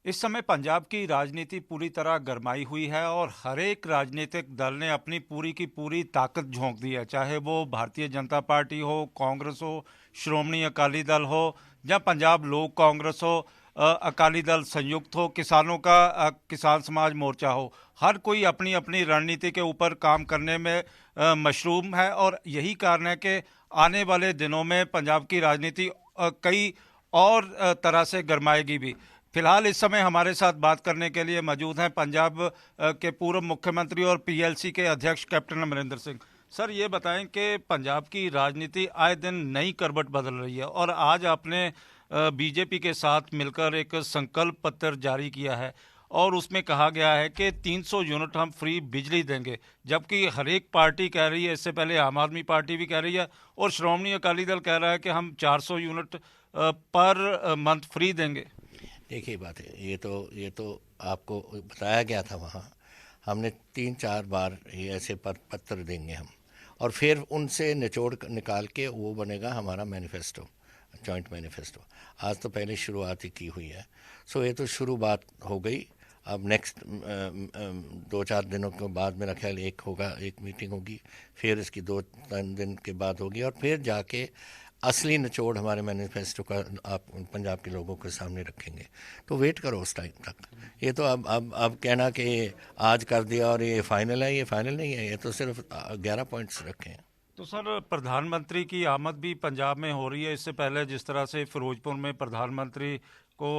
इस समय पंजाब की राजनीति पूरी तरह गरमाई हुई है और हर एक राजनीतिक दल ने अपनी पूरी की पूरी ताकत झोंक दी है, चाहे वो भारतीय जनता पार्टी हो, कांग्रेस हो, श्रोमणी अकाली दल हो या पंजाब लोक कांग्रेस हो, अकाली दल संयुक्त हो, किसानों का किसान समाज मोर्चा हो। हर कोई अपनी अपनी रणनीति के ऊपर काम करने में मशरूम है और यही कारण है कि आने वाले दिनों में पंजाब की राजनीति कई और तरह से गरमाएगी भी। फिलहाल इस समय हमारे साथ बात करने के लिए मौजूद हैं पंजाब के पूर्व मुख्यमंत्री और पीएलसी के अध्यक्ष कैप्टन अमरिंदर सिंह। सर, ये बताएं कि पंजाब की राजनीति आए दिन नई करवट बदल रही है और आज आपने बीजेपी के साथ मिलकर एक संकल्प पत्र जारी किया है और उसमें कहा गया है कि 300 यूनिट हम फ्री बिजली देंगे, जबकि हर एक पार्टी कह रही है, इससे पहले आम आदमी पार्टी भी कह रही है और श्रोमणी अकाली दल कह रहा है कि हम 400 यूनिट पर मंथ फ्री देंगे। देखिए बात है, ये तो आपको बताया गया था वहाँ। हमने 3-4 बार ये ऐसे पत्र देंगे हम, और फिर उनसे निचोड़ निकाल के वो बनेगा हमारा मैनिफेस्टो, जॉइंट मैनिफेस्टो। आज तो पहले शुरुआत ही की हुई है। सो ये तो शुरू बात हो गई। अब नेक्स्ट 2-4 दिनों के बाद मेरा ख्याल एक मीटिंग होगी, फिर इसकी 2-3 दिन के बाद होगी, और फिर जाके असली निचोड़ हमारे मैनिफेस्टो का आप पंजाब के लोगों के सामने रखेंगे। तो वेट करो उस टाइम तक। ये तो अब कहना कि आज कर दिया और ये फाइनल है, ये फाइनल नहीं है। ये तो सिर्फ 11 पॉइंट्स रखे हैं। तो सर, प्रधानमंत्री की आमद भी पंजाब में हो रही है। इससे पहले जिस तरह से फिरोजपुर में प्रधानमंत्री को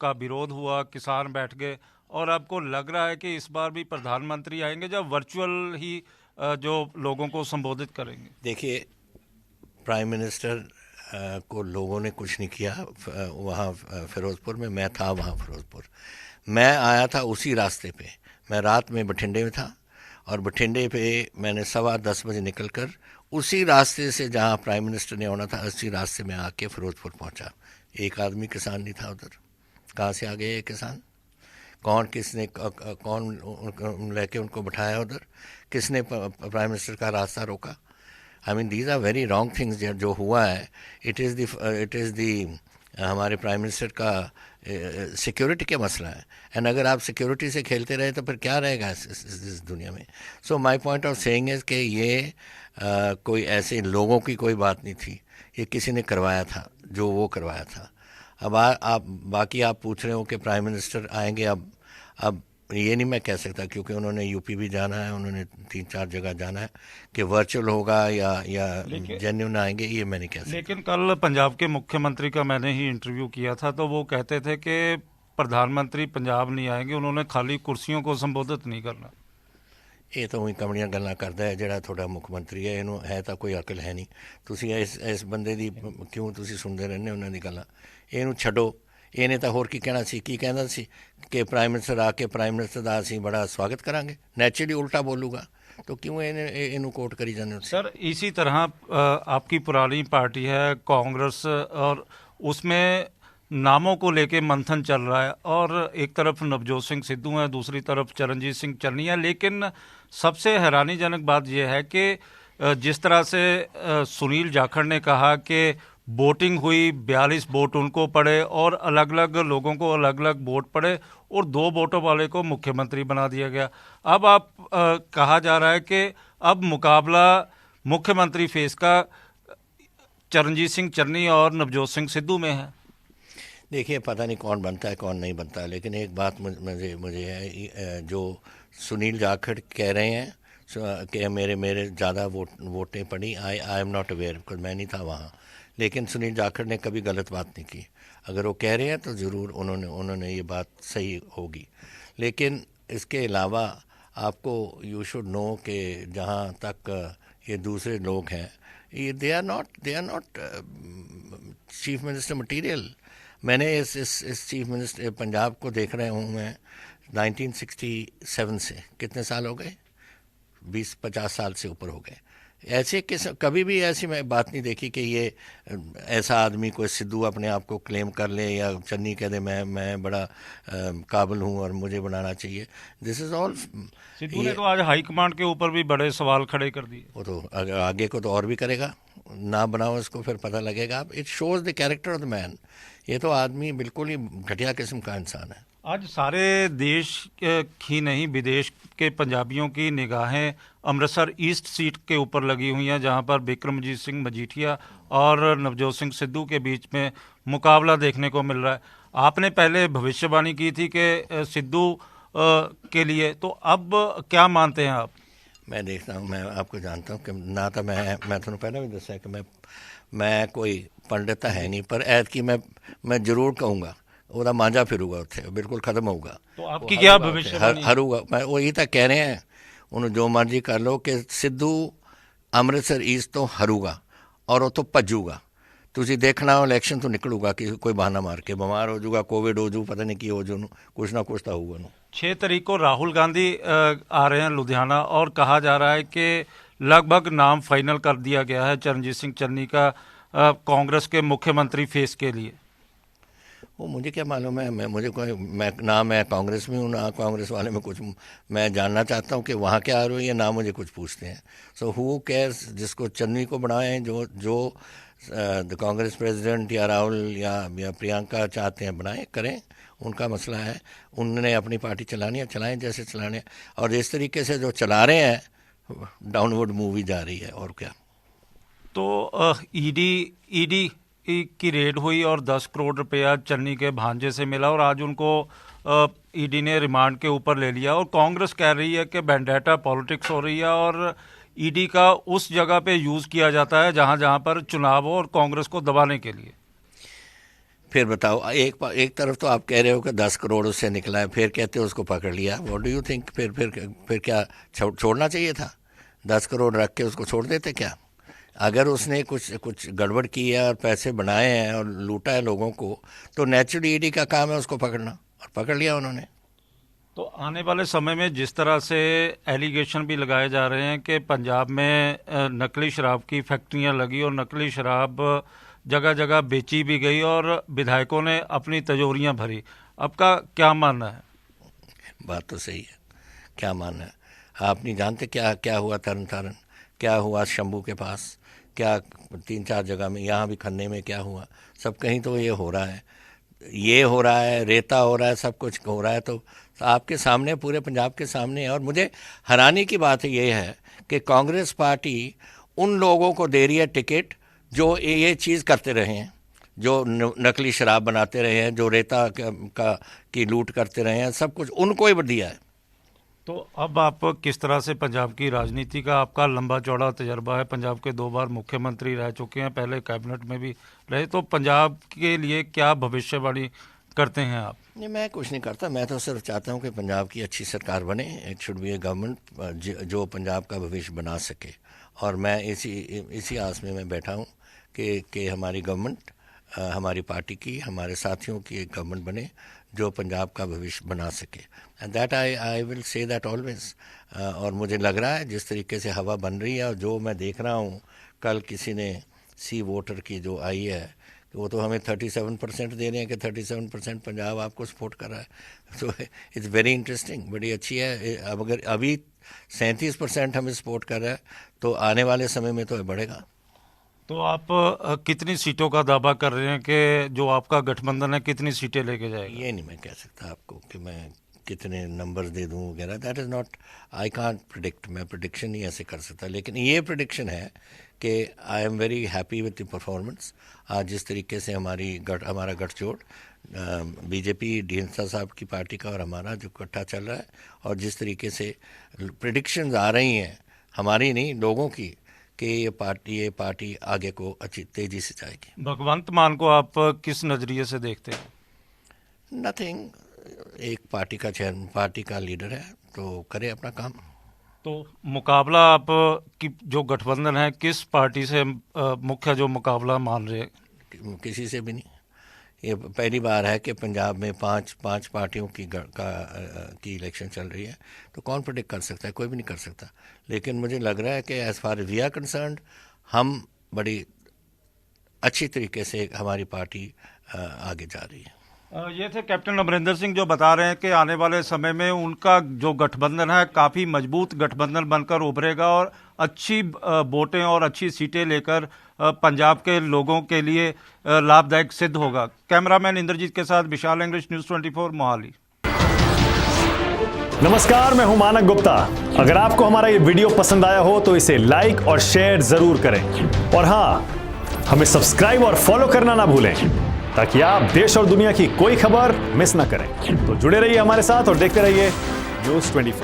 का विरोध हुआ, किसान बैठ गए, और आपको लग रहा है कि इस बार भी प्रधानमंत्री आएंगे जब वर्चुअल ही जो लोगों को संबोधित करेंगे। देखिए, प्राइम मिनिस्टर को लोगों ने कुछ नहीं किया वहाँ फिरोज़पुर में। मैं था वहाँ फिरोज़पुर, मैं आया था उसी रास्ते पे। मैं रात में बठिंडे में था और बठिंडे पे मैंने 10:15 बजे निकलकर उसी रास्ते से जहाँ प्राइम मिनिस्टर ने आना था, उसी रास्ते में आके फिरोज़पुर पहुँचा। एक आदमी किसान नहीं था उधर। कहाँ से आ गए ये किसान? कौन लेके उनको बिठाया उधर? किसने प्राइम मिनिस्टर का रास्ता रोका? I mean these are very wrong things जो हुआ है। इट इज़ दी हमारे प्राइम मिनिस्टर का सिक्योरिटी का मसला है। एंड अगर आप सिक्योरिटी से खेलते रहे तो फिर क्या रहेगा इस दुनिया में? So my point of saying is कि ये कोई ऐसे लोगों की कोई बात नहीं थी, ये किसी ने करवाया था, जो वो करवाया था। अब आप बाकी आप पूछ रहे हो कि प्राइम मिनिस्टर आएंगे। अब ये नहीं मैं कह सकता, क्योंकि उन्होंने यूपी भी जाना है, उन्होंने 3-4 जगह जाना है। कि वर्चुअल होगा या जेन्युइन आएंगे, ये मैं नहीं कह सकता। लेकिन कल पंजाब के मुख्यमंत्री का मैंने ही इंटरव्यू किया था, तो वो कहते थे कि प्रधानमंत्री पंजाब नहीं आएंगे, उन्होंने खाली कुर्सियों को संबोधित नहीं करना। ये तो ਉਹੀ ਕਮੜੀਆਂ ਗੱਲਾਂ ਕਰਦਾ ਹੈ ਜਿਹੜਾ ਤੁਹਾਡਾ ਮੁੱਖ ਮੰਤਰੀ ਹੈ। ਇਹਨੂੰ ਹੈ ਤਾਂ ਕੋਈ ਅਕਲ ਹੈ ਨਹੀਂ। ਤੁਸੀਂ ਇਸ ਬੰਦੇ ਦੀ ਕਿਉਂ ਤੁਸੀਂ ਸੁਣਦੇ ਰਹਿੰਦੇ ਉਹਨਾਂ ਦੀ ਗੱਲਾਂ? ਇਹਨੂੰ ਛੱਡੋ। ਇਹਨੇ ਤਾਂ ਹੋਰ ਕੀ ਕਹਿਣਾ ਸੀ? ਕੀ ਕਹਿੰਦਾ ਸੀ ਕਿ ਪ੍ਰਾਈਮ ਮਿਨਿਸਟਰ ਆ ਕੇ ਪ੍ਰਾਈਮ ਮਿਨਿਸਟਰ ਦਾ ਅਸੀਂ ਬੜਾ ਸਵਾਗਤ ਕਰਾਂਗੇ। ਨੈਚੁਰਲੀ ਉਲਟਾ बोलूगा। तो क्यों ਇਹਨੂੰ कोट करी जाने? सर, इसी तरह आपकी पुरानी पार्टी है कांग्रेस, और उसमें नामों को लेके मंथन चल रहा है और एक तरफ नवजोत सिंह सिद्धू है, दूसरी तरफ चरणजीत सिंह चन्नी है। लेकिन सबसे हैरानीजनक बात यह है कि जिस तरह से सुनील जाखड़ ने कहा कि वोटिंग हुई, 42 वोट उनको पड़े और अलग अलग लोगों को अलग अलग वोट पड़े और 2 वोटों वाले को मुख्यमंत्री बना दिया गया। अब कहा जा रहा है कि अब मुकाबला मुख्यमंत्री फेस का चरणजीत सिंह चन्नी और नवजोत सिंह सिद्धू में है। देखिए, पता नहीं कौन बनता है कौन नहीं बनता, लेकिन एक बात मुझे है, जो सुनील जाखड़ कह रहे हैं कि मेरे ज़्यादा वोटें पड़ी। I am not aware, because मैं नहीं था वहाँ। लेकिन सुनील जाखड़ ने कभी गलत बात नहीं की। अगर वो कह रहे हैं तो ज़रूर उन्होंने ये बात सही होगी। लेकिन इसके अलावा आपको यू शुड नो कि जहाँ तक ये दूसरे लोग हैं, ये they are not chief minister material. मैंने इस चीफ मिनिस्टर पंजाब को देख रहा हूँ मैं 1967 से। कितने साल हो गए? 20-50 साल से ऊपर हो गए। ऐसे कभी भी ऐसी मैं बात नहीं देखी कि ये ऐसा आदमी कोई सिद्धू अपने आप को क्लेम कर ले या चन्नी कह दे मैं बड़ा काबिल हूँ और मुझे बनाना चाहिए। This is all. सिद्धू ने तो आज हाईकमांड के ऊपर भी बड़े सवाल खड़े कर दिए। वो तो आगे को तो और भी करेगा। ना बनाओ इसको, फिर पता लगेगा। आप it shows the character of the man. ये तो आदमी बिल्कुल ही घटिया किस्म का इंसान है। आज सारे देश ही नहीं, विदेश के पंजाबियों की निगाहें अमृतसर ईस्ट सीट के ऊपर लगी हुई हैं, जहां पर बिक्रमजीत सिंह मजीठिया और नवजोत सिंह सिद्धू के बीच में मुकाबला देखने को मिल रहा है। आपने पहले भविष्यवाणी की थी कि सिद्धू के लिए, तो अब क्या मानते हैं आप? मैं देखता हूँ, मैं आपको जानता हूँ कि ना तो मैं तुम्हें पहले भी दसा कि मैं कोई पंडित है नहीं, पर ऐत की मैं जरूर कहूँगा ਉਹਦਾ ਮਾਂਜਾ ਫਿਰੂਗਾ ਉੱਥੇ, ਬਿਲਕੁਲ ਖਤਮ ਹੋਊਗਾ। तो आपकी क्या भविष्यवाणी है? ਹਰੂਗਾ। ਮੈਂ ਉਹੀ ਤਾਂ ਕਹਿ ਰਹੇ ਹਾਂ, ਉਹਨੂੰ ਜੋ ਮਰਜ਼ੀ ਕਰ ਲਓ ਕਿ ਸਿੱਧੂ ਅੰਮ੍ਰਿਤਸਰ ਈਸਟ ਤੋਂ ਹਰੂਗਾ ਔਰ ਉੱਥੋਂ ਭੱਜੂਗਾ। ਤੁਸੀਂ ਦੇਖਣਾ ਇਲੈਕਸ਼ਨ ਤੋਂ ਨਿਕਲੂਗਾ ਕਿ ਕੋਈ ਬਹਾਨਾ ਮਾਰ ਕੇ ਬਿਮਾਰ ਹੋ ਜਾਊਗਾ, ਕੋਵਿਡ ਹੋ ਜੂ, ਪਤਾ ਨਹੀਂ ਕੀ ਹੋ ਜੂ, ਉਹਨੂੰ ਕੁਛ ਨਾ ਕੁਛ ਤਾਂ ਹੋਊਗਾ ਉਹਨੂੰ। 6 तारीख को राहुल गांधी आ रहे हैं लुधियाना, और कहा जा रहा है कि लगभग नाम फाइनल कर दिया गया है चरणजीत सिंह चन्नी का कांग्रेस के मुख्यमंत्री फेस के लिए। वो मुझे क्या मालूम है, मैं ना मैं कांग्रेस में हूँ ना कांग्रेस वाले में कुछ। मैं जानना चाहता हूँ कि वहाँ क्या आ रही है, ना मुझे कुछ पूछते हैं। सो हु केयर्स, जिसको चन्नी को बनाए, जो द कांग्रेस प्रेसिडेंट या राहुल या प्रियंका चाहते हैं बनाए, करें, उनका मसला है। उन्होंने अपनी पार्टी चलानी है, चलाएं जैसे चलाने, और जिस तरीके से जो चला रहे हैं डाउनवर्ड मूवी जा रही है, और क्या। तो ईडी की रेड हुई और 10 करोड़ रुपया चन्नी के भांजे से मिला, और आज उनको ईडी ने रिमांड के ऊपर ले लिया, और कांग्रेस कह रही है कि वेंडेटा पॉलिटिक्स हो रही है और ईडी का उस जगह पे यूज किया जाता है जहां जहां पर चुनाव हो, और कांग्रेस को दबाने के लिए। फिर बताओ, एक तरफ तो आप कह रहे हो कि 10 करोड़ उससे निकला है, फिर कहते हो उसको पकड़ लिया। What do you think? फिर क्या छोड़ना चाहिए था? 10 करोड़ रख के उसको छोड़ देते क्या? अगर उसने कुछ गड़बड़ की है और पैसे बनाए हैं और लूटा है लोगों को, तो नेचुरली ईडी का काम है उसको पकड़ना, और पकड़ लिया उन्होंने। तो आने वाले समय में जिस तरह से एलिगेशन भी लगाए जा रहे हैं कि पंजाब में नकली शराब की फैक्ट्रियां लगी और नकली शराब जगह जगह बेची भी गई और विधायकों ने अपनी तिजोरियां भरी, आपका क्या मानना है? बात तो सही है, क्या मानना है? आप नहीं जानते क्या हुआ तरन तारण, क्या हुआ शंभू के पास, क्या 3-4 जगह में, यहाँ भी खन्ने में क्या हुआ, सब कहीं तो ये हो रहा है, रेता हो रहा है, सब कुछ हो रहा है। तो आपके सामने, पूरे पंजाब के सामने है। और मुझे हैरानी की बात ये है कि कांग्रेस पार्टी उन लोगों को दे रही है टिकट जो ये चीज़ करते रहे हैं, जो नकली शराब बनाते रहे हैं, जो रेता की लूट करते रहे हैं, सब कुछ उनको ही दिया है। तो अब आप किस तरह से पंजाब की राजनीति का, आपका लंबा चौड़ा तजर्बा है, पंजाब के 2 बार मुख्यमंत्री रह चुके हैं, पहले कैबिनेट में भी रहे, तो पंजाब के लिए क्या भविष्यवाणी करते हैं आप? नहीं, मैं कुछ नहीं करता। मैं तो सिर्फ चाहता हूँ कि पंजाब की अच्छी सरकार बने। It should be A government जो पंजाब का भविष्य बना सके, और मैं इसी आस में मैं बैठा हूँ कि हमारी गवर्नमेंट, हमारी पार्टी की, हमारे साथियों की एक गवर्नमेंट बने जो पंजाब का भविष्य बना सके। And that I will say that always. और मुझे लग रहा है जिस तरीके से हवा बन रही है, और जो मैं देख रहा हूँ, कल किसी ने सी वोटर की जो आई है, वो तो हमें 37% दे रहे हैं कि 37% पंजाब आपको सपोर्ट कर रहा है। तो इट्स वेरी इंटरेस्टिंग, बड़ी अच्छी है। अब अगर अभी 37% हमें सपोर्ट कर रहा है, तो आने वाले समय में तो बढ़ेगा। तो आप कितनी सीटों का दावा कर रहे हैं कि जो आपका गठबंधन है कितनी सीटें लेके जाएगा? ये नहीं मैं कह सकता आपको कि मैं कितने नंबर्स दे दूँ वगैरह। That is not, I can't predict. मैं प्रिडिक्शन नहीं ऐसे कर सकता, लेकिन ये प्रिडिक्शन है कि I am very happy with the performance. आज जिस तरीके से हमारा गठजोड़ बीजेपी ढींसा साहब की पार्टी का और हमारा जो इकट्ठा चल रहा है, और जिस तरीके से प्रिडिक्शंस आ रही हैं, हमारी नहीं लोगों की, कि ये पार्टी आगे को अच्छी तेजी से जाएगी। भगवंत मान को आप किस नज़रिए से देखते हैं? नथिंग, एक पार्टी का लीडर है, तो करे अपना काम। तो मुकाबला आप की जो गठबंधन है, किस पार्टी से मुख्य जो मुकाबला मान रहे हैं? किसी से भी नहीं। ये पहली बार है कि पंजाब में पांच पार्टियों की इलेक्शन चल रही है, तो कौन प्रेडिक्ट कर सकता है? कोई भी नहीं कर सकता। लेकिन मुझे लग रहा है कि as far as we are concerned, हम बड़ी अच्छी तरीके से हमारी पार्टी आगे जा रही है। ये थे कैप्टन अमरिंदर सिंह, जो बता रहे हैं कि आने वाले समय में उनका जो गठबंधन है काफ़ी मजबूत गठबंधन बनकर उभरेगा, और अच्छी वोटें और अच्छी सीटें लेकर पंजाब के लोगों के लिए लाभदायक सिद्ध होगा। कैमरामैन इंद्रजीत के साथ विशाल इंग्लिश, न्यूज़ 24 मोहाली। नमस्कार, मैं हूं मानक गुप्ता। अगर आपको हमारा ये वीडियो पसंद आया हो तो इसे लाइक और शेयर जरूर करें, और हाँ, हमें सब्सक्राइब और फॉलो करना ना भूलें ताकि आप देश और दुनिया की कोई खबर मिस ना करें। तो जुड़े रहिए हमारे साथ और देखते रहिए न्यूज़ 24।